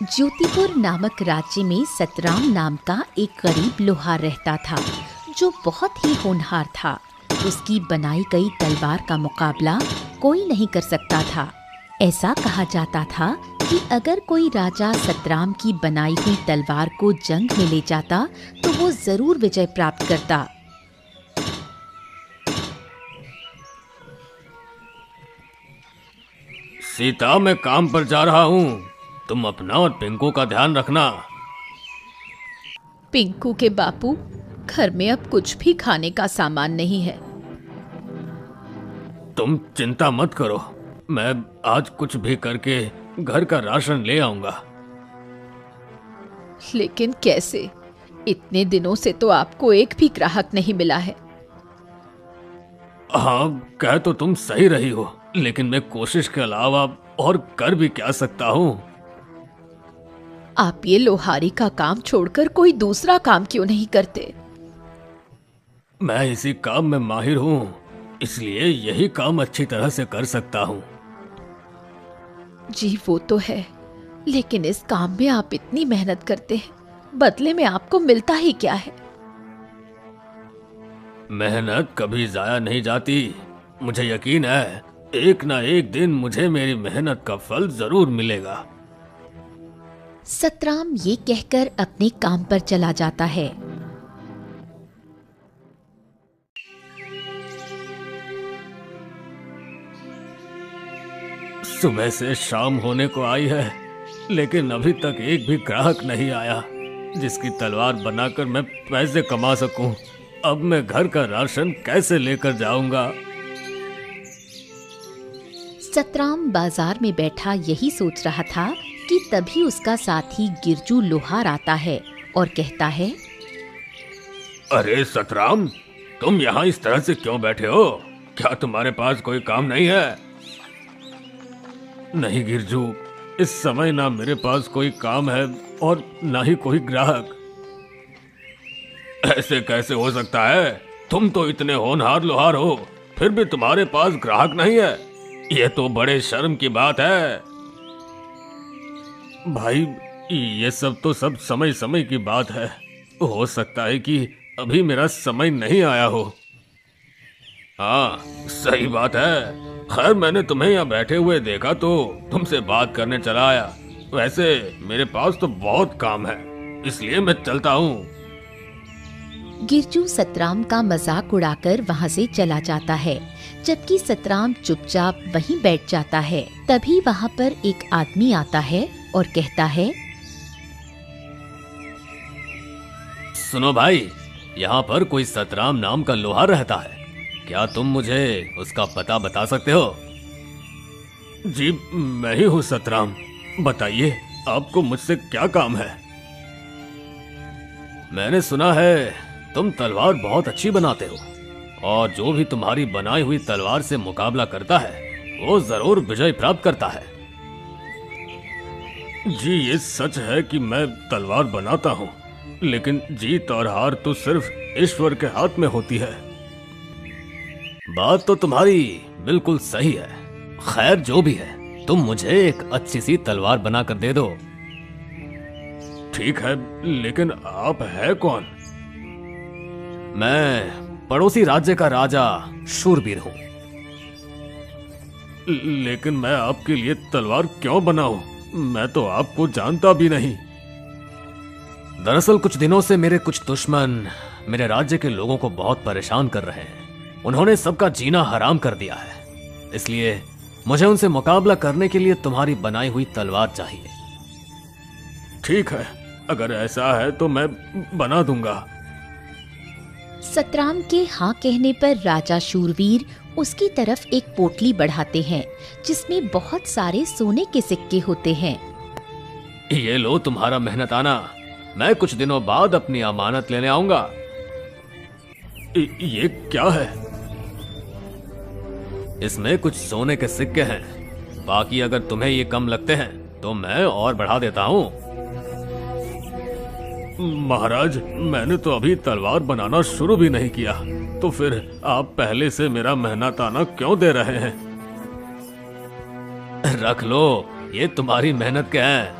ज्योतिपुर नामक राज्य में सतराम नाम का एक गरीब लोहार रहता था, जो बहुत ही होनहार था। उसकी बनाई गई तलवार का मुकाबला कोई नहीं कर सकता था। ऐसा कहा जाता था कि अगर कोई राजा सतराम की बनाई हुई तलवार को जंग में ले जाता तो वो जरूर विजय प्राप्त करता। सीता, मैं काम पर जा रहा हूँ। तुम अपना और पिंकू का ध्यान रखना। पिंकू के बापू, घर में अब कुछ भी खाने का सामान नहीं है। तुम चिंता मत करो, मैं आज कुछ भी करके घर का राशन ले आऊंगा। लेकिन कैसे? इतने दिनों से तो आपको एक भी ग्राहक नहीं मिला है। हाँ, कह तो तुम सही रही हो, लेकिन मैं कोशिश के अलावा और कर भी क्या सकता हूँ। आप ये लोहारी का काम छोड़कर कोई दूसरा काम क्यों नहीं करते? मैं इसी काम में माहिर हूँ, इसलिए यही काम अच्छी तरह से कर सकता हूँ। जी वो तो है, लेकिन इस काम में आप इतनी मेहनत करते हैं, बदले में आपको मिलता ही क्या है? मेहनत कभी जाया नहीं जाती। मुझे यकीन है एक ना एक दिन मुझे मेरी मेहनत का फल जरूर मिलेगा। सतराम ये कहकर अपने काम पर चला जाता है। सुबह से शाम होने को आई है, लेकिन अभी तक एक भी ग्राहक नहीं आया जिसकी तलवार बनाकर मैं पैसे कमा सकूं। अब मैं घर का राशन कैसे लेकर जाऊंगा? सतराम बाजार में बैठा यही सोच रहा था कि तभी उसका साथी गिरजू लोहार आता है और कहता है, अरे सतराम, तुम यहाँ इस तरह से क्यों बैठे हो? क्या तुम्हारे पास कोई काम नहीं है? नहीं गिरजू, इस समय ना मेरे पास कोई काम है और ना ही कोई ग्राहक। ऐसे कैसे हो सकता है? तुम तो इतने होनहार लोहार हो, फिर भी तुम्हारे पास ग्राहक नहीं है। ये तो बड़े शर्म की बात है। भाई, ये सब तो सब समय समय की बात है। हो सकता है कि अभी मेरा समय नहीं आया हो। हाँ, सही बात है। खैर, मैंने तुम्हें यहाँ बैठे हुए देखा तो तुमसे बात करने चला आया। वैसे मेरे पास तो बहुत काम है, इसलिए मैं चलता हूँ। गिरजू सतराम का मजाक उड़ाकर वहाँ से चला जाता है, जबकि सतराम चुपचाप वहीं बैठ जाता है। तभी वहाँ पर एक आदमी आता है और कहता है, सुनो भाई, यहाँ पर कोई सतराम नाम का लोहार रहता है। क्या तुम मुझे उसका पता बता सकते हो? जी, मैं ही हूँ सतराम। बताइए, आपको मुझसे क्या काम है? मैंने सुना है तुम तलवार बहुत अच्छी बनाते हो, और जो भी तुम्हारी बनाई हुई तलवार से मुकाबला करता है वो जरूर विजय प्राप्त करता है। जी, ये सच है कि मैं तलवार बनाता हूँ, लेकिन जीत और हार तो सिर्फ ईश्वर के हाथ में होती है। बात तो तुम्हारी बिल्कुल सही है। खैर, जो भी है, तुम मुझे एक अच्छी सी तलवार बनाकर दे दो। ठीक है, लेकिन आप है कौन? मैं पड़ोसी राज्य का राजा शूरवीर हूँ। लेकिन मैं आपके लिए तलवार क्यों बनाऊं? मैं तो आपको जानता भी नहीं। दरअसल कुछ दिनों से मेरे कुछ दुश्मन मेरे राज्य के लोगों को बहुत परेशान कर रहे हैं। उन्होंने सबका जीना हराम कर दिया है, इसलिए मुझे उनसे मुकाबला करने के लिए तुम्हारी बनाई हुई तलवार चाहिए। ठीक है, अगर ऐसा है तो मैं बना दूंगा। सतराम के हाँ कहने पर राजा शूरवीर उसकी तरफ एक पोटली बढ़ाते हैं, जिसमें बहुत सारे सोने के सिक्के होते हैं। ये लो तुम्हारा मेहनताना। मैं कुछ दिनों बाद अपनी अमानत लेने आऊंगा। ये क्या है? इसमें कुछ सोने के सिक्के हैं। बाकी अगर तुम्हें ये कम लगते हैं तो मैं और बढ़ा देता हूँ। महाराज, मैंने तो अभी तलवार बनाना शुरू भी नहीं किया, तो फिर आप पहले से मेरा मेहनताना क्यों दे रहे हैं? रख लो, ये तुम्हारी मेहनत क्या है।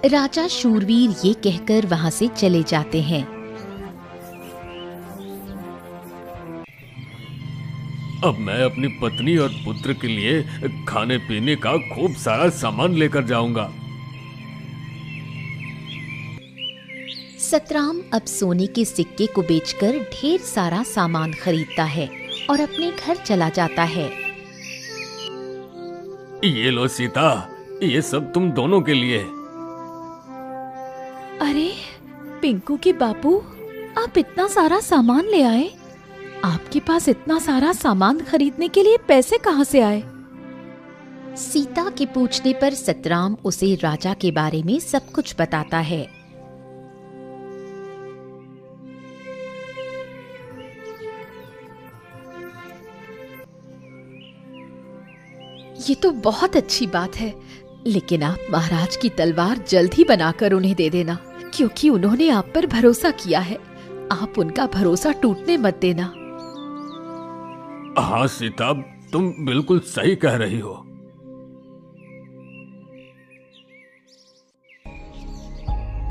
राजा शूरवीर ये कहकर वहां से चले जाते हैं। अब मैं अपनी पत्नी और पुत्र के लिए खाने पीने का खूब सारा सामान लेकर जाऊंगा। सतराम अब सोने के सिक्के को बेचकर ढेर सारा सामान खरीदता है और अपने घर चला जाता है। ये लो सीता, ये सब तुम दोनों के लिए। अरे पिंकू के बापू, आप इतना सारा सामान ले आए? आपके पास इतना सारा सामान खरीदने के लिए पैसे कहाँ से आए? सीता के पूछने पर सतराम उसे राजा के बारे में सब कुछ बताता है। ये तो बहुत अच्छी बात है, लेकिन आप महाराज की तलवार जल्द ही बनाकर उन्हें दे देना, क्योंकि उन्होंने आप पर भरोसा किया है। आप उनका भरोसा टूटने मत देना। हाँ सीता, तुम बिल्कुल सही कह रही हो।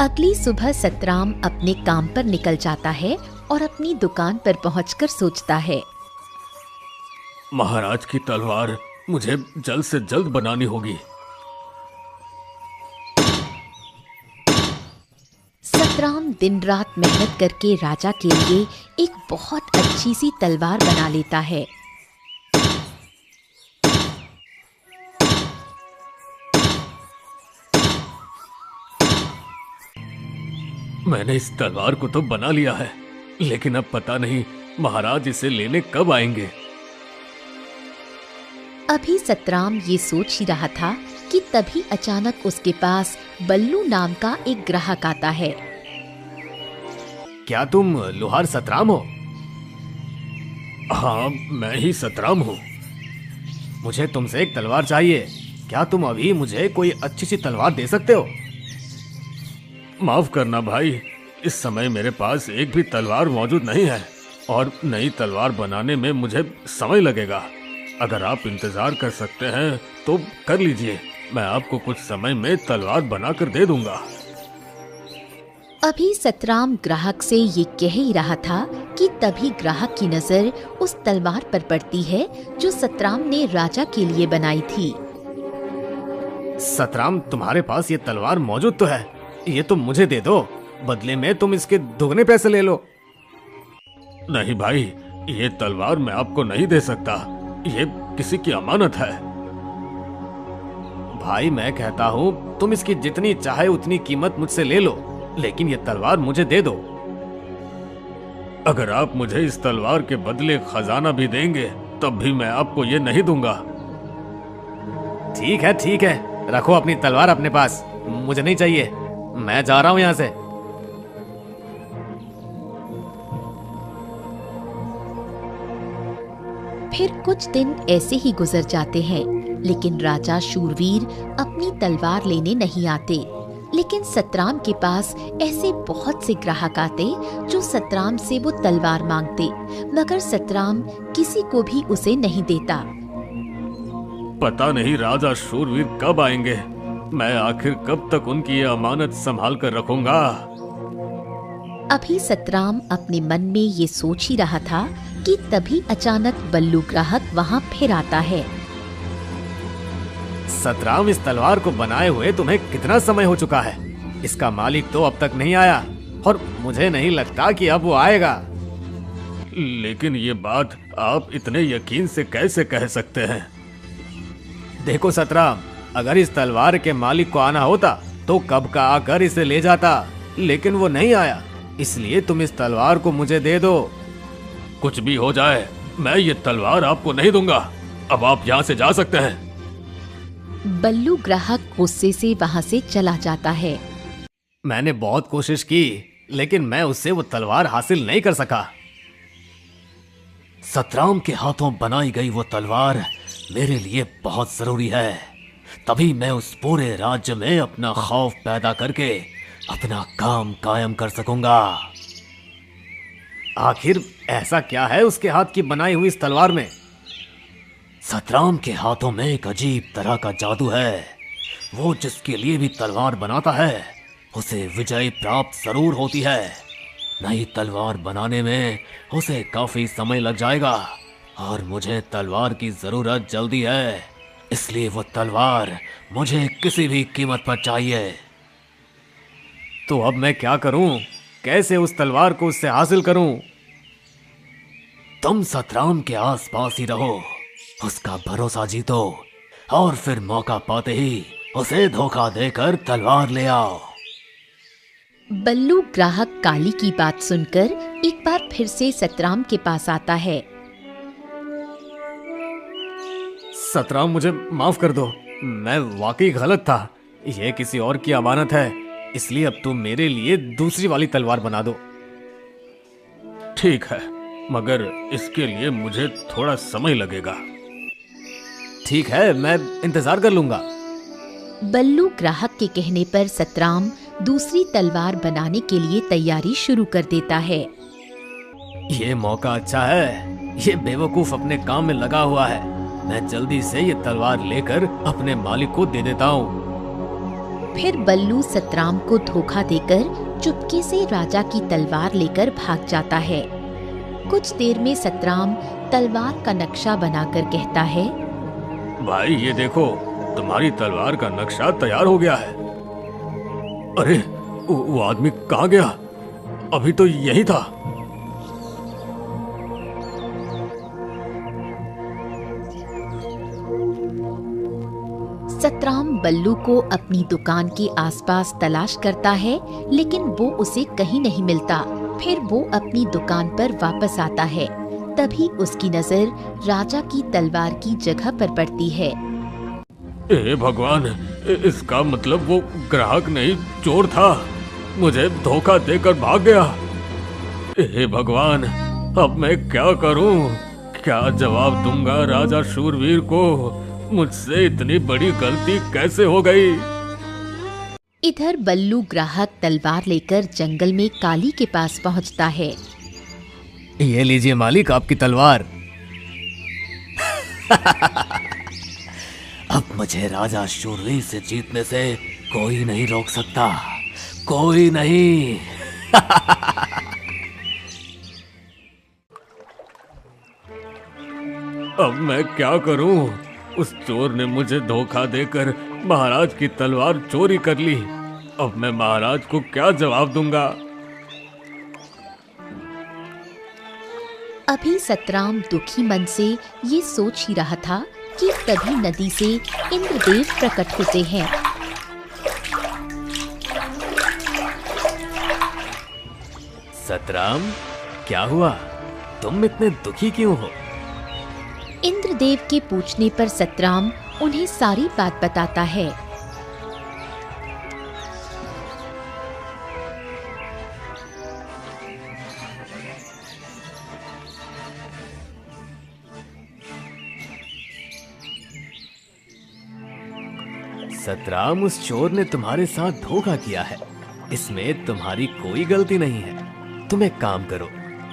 अगली सुबह सतराम अपने काम पर निकल जाता है और अपनी दुकान पर पहुंचकर सोचता है, महाराज की तलवार मुझे जल्द से जल्द बनानी होगी। सतराम दिन रात मेहनत करके राजा के लिए एक बहुत अच्छी सी तलवार बना लेता है। मैंने इस तलवार को तो बना लिया है, लेकिन अब पता नहीं महाराज इसे लेने कब आएंगे। अभी सतराम ये सोच ही रहा था कि तभी अचानक उसके पास बल्लू नाम का एक ग्राहक आता है। क्या तुम लोहार सतराम हो? हाँ, मैं ही सतराम हूँ। मुझे तुमसे एक तलवार चाहिए। क्या तुम अभी मुझे कोई अच्छी सी तलवार दे सकते हो? माफ करना भाई, इस समय मेरे पास एक भी तलवार मौजूद नहीं है और नई तलवार बनाने में मुझे समय लगेगा। अगर आप इंतजार कर सकते हैं तो कर लीजिए, मैं आपको कुछ समय में तलवार बनाकर दे दूंगा। अभी सतराम ग्राहक से ये कह ही रहा था कि तभी ग्राहक की नजर उस तलवार पर पड़ती है जो सतराम ने राजा के लिए बनाई थी। सतराम, तुम्हारे पास ये तलवार मौजूद तो है, ये तुम मुझे दे दो, बदले में तुम इसके दुगने पैसे ले लो। नहीं भाई, ये तलवार मैं आपको नहीं दे सकता, ये किसी की अमानत है। भाई मैं कहता हूँ तुम इसकी जितनी चाहे उतनी कीमत मुझसे ले लो, लेकिन ये तलवार मुझे दे दो। अगर आप मुझे इस तलवार के बदले खजाना भी देंगे तब भी मैं आपको ये नहीं दूंगा। ठीक है, रखो अपनी तलवार अपने पास, मुझे नहीं चाहिए, मैं जा रहा हूं यहां से। फिर कुछ दिन ऐसे ही गुजर जाते हैं, लेकिन राजा शूरवीर अपनी तलवार लेने नहीं आते। लेकिन सतराम के पास ऐसे बहुत से ग्राहक आते जो सतराम से वो तलवार मांगते, मगर सतराम किसी को भी उसे नहीं देता। पता नहीं राजा शूरवीर कब आएंगे, मैं आखिर कब तक उनकी ये अमानत संभाल कर रखूंगा। अभी सतराम अपने मन में ये सोच ही रहा था कि तभी अचानक बल्लू ग्राहक वहाँ फिर आता है। सतराम, इस तलवार को बनाए हुए तुम्हें कितना समय हो चुका है? इसका मालिक तो अब तक नहीं आया और मुझे नहीं लगता कि अब वो आएगा। लेकिन ये बात आप इतने यकीन से कैसे कह सकते हैं? देखो सतराम, अगर इस तलवार के मालिक को आना होता तो कब का आकर इसे ले जाता, लेकिन वो नहीं आया, इसलिए तुम इस तलवार को मुझे दे दो। कुछ भी हो जाए, मैं ये तलवार आपको नहीं दूंगा। अब आप यहाँ से जा सकते हैं। बल्लू ग्राहक गुस्से से वहाँ से चला जाता है। मैंने बहुत कोशिश की, लेकिन मैं उससे वो तलवार हासिल नहीं कर सका। सतराम के हाथों बनाई गई वो तलवार मेरे लिए बहुत जरूरी है। तभी मैं उस पूरे राज्य में अपना खौफ पैदा करके अपना काम कायम कर सकूंगा। आखिर ऐसा क्या है उसके हाथ की बनाई हुई इस तलवार में? सतराम के हाथों में एक अजीब तरह का जादू है। वो जिसके लिए भी तलवार बनाता है उसे विजय प्राप्त जरूर होती है। नई तलवार बनाने में उसे काफी समय लग जाएगा और मुझे तलवार की जरूरत जल्दी है, इसलिए वो तलवार मुझे किसी भी कीमत पर चाहिए। तो अब मैं क्या करूं? कैसे उस तलवार को उससे हासिल करूं? तुम सतराम के आसपास ही रहो, उसका भरोसा जीतो और फिर मौका पाते ही उसे धोखा देकर तलवार ले आओ। बल्लू ग्राहक काली की बात सुनकर एक बार फिर से सतराम के पास आता है। सतराम, मुझे माफ कर दो, मैं वाकई गलत था। यह किसी और की अमानत है, इसलिए अब तुम मेरे लिए दूसरी वाली तलवार बना दो। ठीक है, मगर इसके लिए मुझे थोड़ा समय लगेगा। ठीक है, मैं इंतजार कर लूंगा। बल्लू ग्राहक के कहने पर सतराम दूसरी तलवार बनाने के लिए तैयारी शुरू कर देता है। ये मौका अच्छा है, ये बेवकूफ अपने काम में लगा हुआ है। मैं जल्दी से ये तलवार लेकर अपने मालिक को दे देता हूँ। फिर बल्लू सतराम को धोखा देकर चुपके से राजा की तलवार लेकर भाग जाता है। कुछ देर में सतराम तलवार का नक्शा बनाकर कहता है, भाई ये देखो, तुम्हारी तलवार का नक्शा तैयार हो गया है। अरे वो आदमी कहाँ गया? अभी तो यही था। सतराम बल्लू को अपनी दुकान के आसपास तलाश करता है, लेकिन वो उसे कहीं नहीं मिलता। फिर वो अपनी दुकान पर वापस आता है। तभी उसकी नजर राजा की तलवार की जगह पर पड़ती है। ए भगवान, इसका मतलब वो ग्राहक नहीं चोर था, मुझे धोखा देकर भाग गया। ए भगवान, अब मैं क्या करूं? क्या जवाब दूंगा राजा शूरवीर को? मुझसे इतनी बड़ी गलती कैसे हो गई? इधर बल्लू ग्राहक तलवार लेकर जंगल में काली के पास पहुंचता है। ये लीजिए मालिक, आपकी तलवार। अब मुझे राजा शूरवीर से जीतने से कोई नहीं रोक सकता, कोई नहीं। अब मैं क्या करूं? उस चोर ने मुझे धोखा देकर महाराज की तलवार चोरी कर ली। अब मैं महाराज को क्या जवाब दूंगा? अभी सतराम दुखी मन से ये सोच ही रहा था कि तभी नदी से इंद्रदेव प्रकट होते हैं। सतराम, क्या हुआ? तुम इतने दुखी क्यों हो? इंद्रदेव के पूछने पर सतराम उन्हें सारी बात बताता है। सतराम, उस चोर ने तुम्हारे साथ धोखा किया है, इसमें तुम्हारी कोई गलती नहीं है। तुम एक काम करो,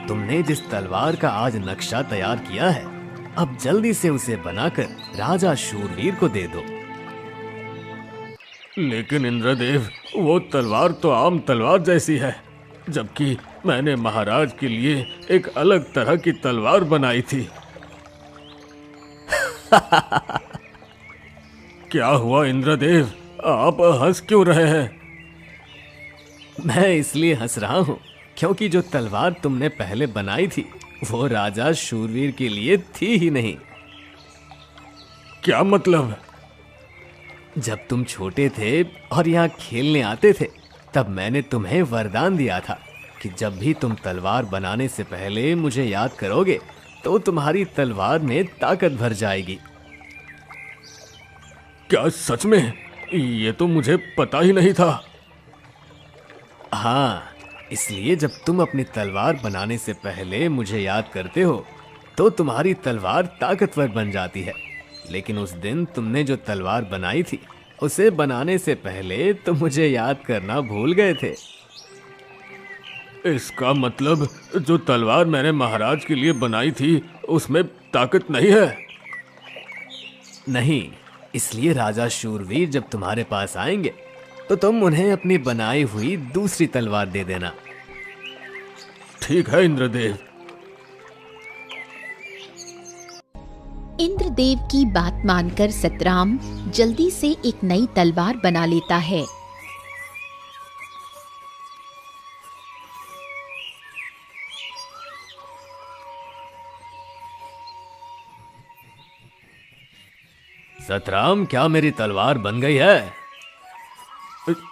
तुमने जिस तलवार का आज नक्शा तैयार किया है, अब जल्दी से उसे बनाकर राजा शूरवीर को दे दो। लेकिन इंद्रदेव, वो तलवार तो आम तलवार जैसी है, जबकि मैंने महाराज के लिए एक अलग तरह की तलवार बनाई थी। क्या हुआ इंद्रदेव, आप हंस क्यों रहे हैं? मैं इसलिए हंस रहा हूँ क्योंकि जो तलवार तुमने पहले बनाई थी वो राजा शूरवीर के लिए थी ही नहीं। क्या मतलब? जब तुम छोटे थे और यहाँ खेलने आते थे, तब मैंने तुम्हें वरदान दिया था कि जब भी तुम तलवार बनाने से पहले मुझे याद करोगे तो तुम्हारी तलवार में ताकत भर जाएगी। क्या सच में? ये तो मुझे पता ही नहीं था। हाँ, इसलिए जब तुम अपनी तलवार बनाने से पहले मुझे याद करते हो तो तुम्हारी तलवार ताकतवर बन जाती है। लेकिन उस दिन तुमने जो तलवार बनाई थी, उसे बनाने से पहले तुम मुझे याद करना भूल गए थे। इसका मतलब जो तलवार मैंने महाराज के लिए बनाई थी, उसमें ताकत नहीं है? नहीं, इसलिए राजा शूरवीर जब तुम्हारे पास आएंगे तो तुम उन्हें अपनी बनाई हुई दूसरी तलवार दे देना। ठीक है इंद्रदेव। इंद्रदेव की बात मानकर सतराम जल्दी से एक नई तलवार बना लेता है। सतराम, क्या मेरी तलवार बन गई है?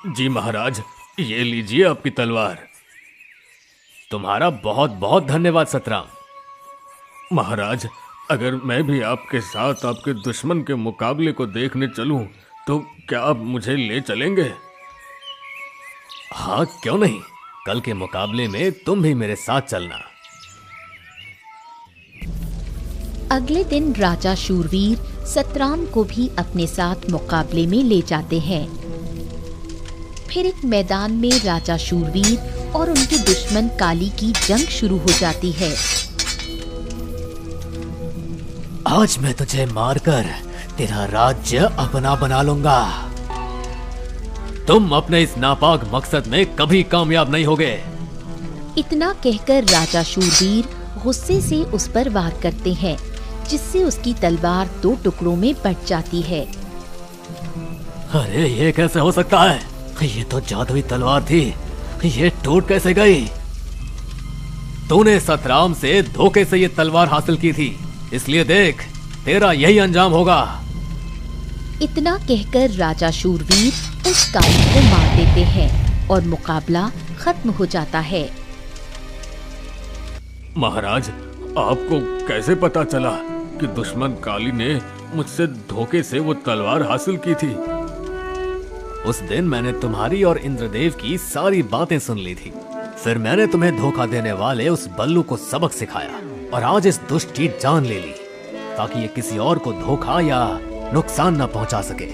जी महाराज, ये लीजिए आपकी तलवार। तुम्हारा बहुत बहुत धन्यवाद सतराम। महाराज, अगर मैं भी आपके साथ आपके दुश्मन के मुकाबले को देखने चलूं, तो क्या आप मुझे ले चलेंगे? हाँ, क्यों नहीं। कल के मुकाबले में तुम भी मेरे साथ चलना। अगले दिन राजा शूरवीर सतराम को भी अपने साथ मुकाबले में ले जाते हैं। फिर एक मैदान में राजा शूरवीर और उनके दुश्मन काली की जंग शुरू हो जाती है। आज मैं तुझे मारकर तेरा राज्य अपना बना लूंगा। तुम अपने इस नापाक मकसद में कभी कामयाब नहीं होगे। इतना कहकर राजा शूरवीर गुस्से से उस पर वार करते हैं, जिससे उसकी तलवार 2 टुकड़ों में बट जाती है। अरे ये कैसे हो सकता है? ये तो जादुई तलवार थी, ये टूट कैसे गई? तूने सतराम से धोखे से ये तलवार हासिल की थी, इसलिए देख, तेरा यही अंजाम होगा। इतना कहकर राजा शूरवीर उस काली को मार देते हैं और मुकाबला खत्म हो जाता है। महाराज, आपको कैसे पता चला कि दुश्मन काली ने मुझसे धोखे से वो तलवार हासिल की थी? उस दिन मैंने तुम्हारी और इंद्रदेव की सारी बातें सुन ली थी। फिर मैंने तुम्हें धोखा देने वाले उस बल्लू को सबक सिखाया और आज इस दुष्ट की जान ले ली, ताकि ये किसी और को धोखा या नुकसान न पहुंचा सके।